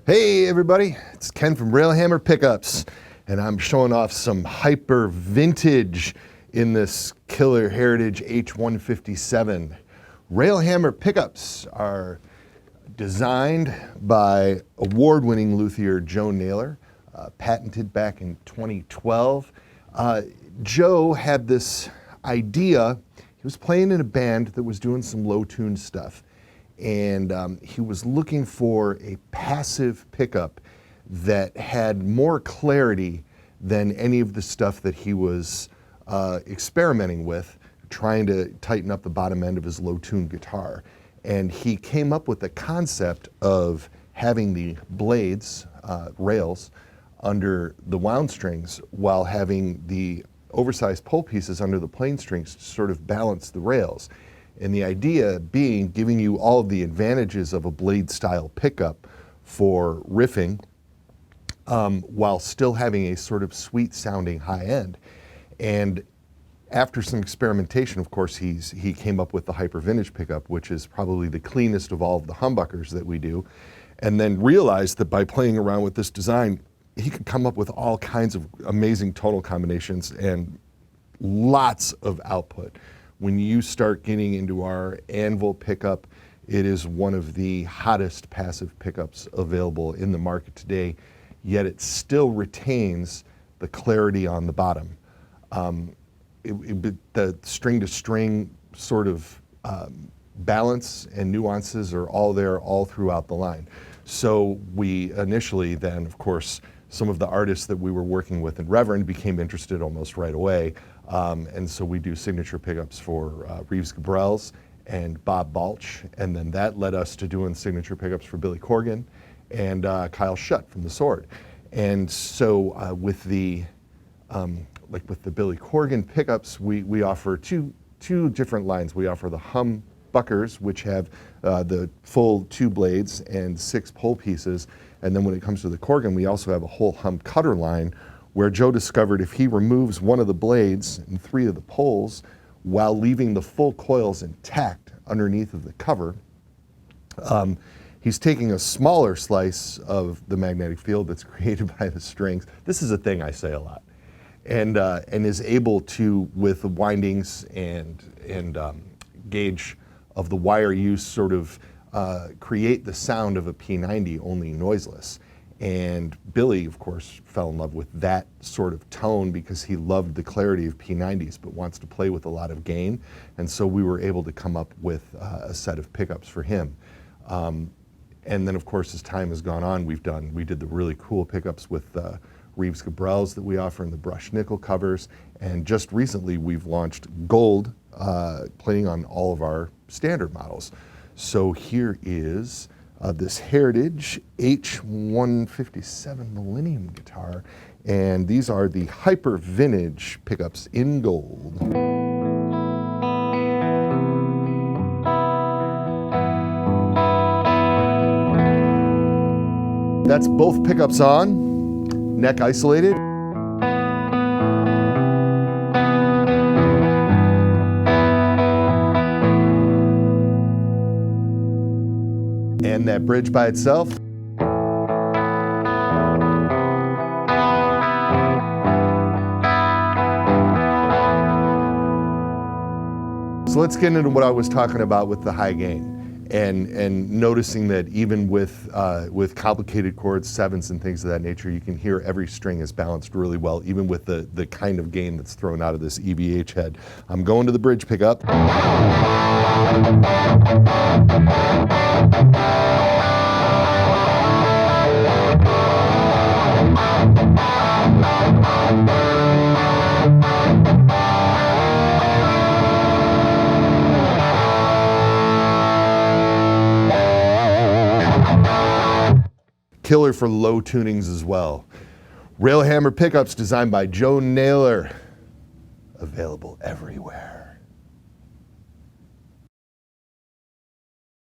Hey everybody, it's Ken from Railhammer Pickups, and I'm showing off some hyper vintage in this killer Heritage H157. Railhammer Pickups are designed by award-winning luthier Joe Naylor, patented back in 2012. Joe had this idea. He was playing in a band that was doing some low-tune stuff, and he was looking for a passive pickup that had more clarity than any of the stuff that he was experimenting with, trying to tighten up the bottom end of his low-tune guitar. And he came up with the concept of having the blades, rails, under the wound strings while having the oversized pull pieces under the plain strings to sort of balance the rails. And the idea being giving you all of the advantages of a blade style pickup for riffing while still having a sort of sweet sounding high end. And after some experimentation, of course, he came up with the hyper vintage pickup, which is probably the cleanest of all of the humbuckers that we do, and then realized that by playing around with this design, he could come up with all kinds of amazing tonal combinations and lots of output. When you start getting into our Anvil pickup, it is one of the hottest passive pickups available in the market today, yet it still retains the clarity on the bottom. The string-to-string sort of balance and nuances are all there all throughout the line. So we initially then, of course, some of the artists that we were working with in Reverend became interested almost right away. And so we do signature pickups for Reeves Gabrels and Bob Balch, and then that led us to doing signature pickups for Billy Corgan and Kyle Schutt from The Sword. And so with the Billy Corgan pickups, we offer two different lines. We offer the humbuckers, which have the full 2 blades and 6 pull pieces. And then when it comes to the Corgan, we also have a whole hump cutter line, where Joe discovered if he removes one of the blades and 3 of the pulls while leaving the full coils intact underneath of the cover, he's taking a smaller slice of the magnetic field that's created by the strings. This is a thing I say a lot. And is able to, with the windings and gauge of the wire use, sort of create the sound of a P90, only noiseless. And Billy, of course, fell in love with that sort of tone because he loved the clarity of P90s, but wants to play with a lot of gain. And so we were able to come up with a set of pickups for him. And then, of course, as time has gone on, we did the really cool pickups with Reeves Gabrels that we offer in the brushed nickel covers. And just recently, we've launched gold plating on all of our standard models. So here is this Heritage H157 Millennium guitar, and these are the hyper vintage pickups in gold. That's both pickups on, neck isolated. And that bridge by itself. So let's get into what I was talking about with the high gain, and noticing that even with complicated chords, 7s and things of that nature, you can hear every string is balanced really well, even with the kind of gain that's thrown out of this EVH head. I'm going to the bridge pickup. Killer for low tunings as well. Railhammer Pickups designed by Joe Naylor. Available everywhere.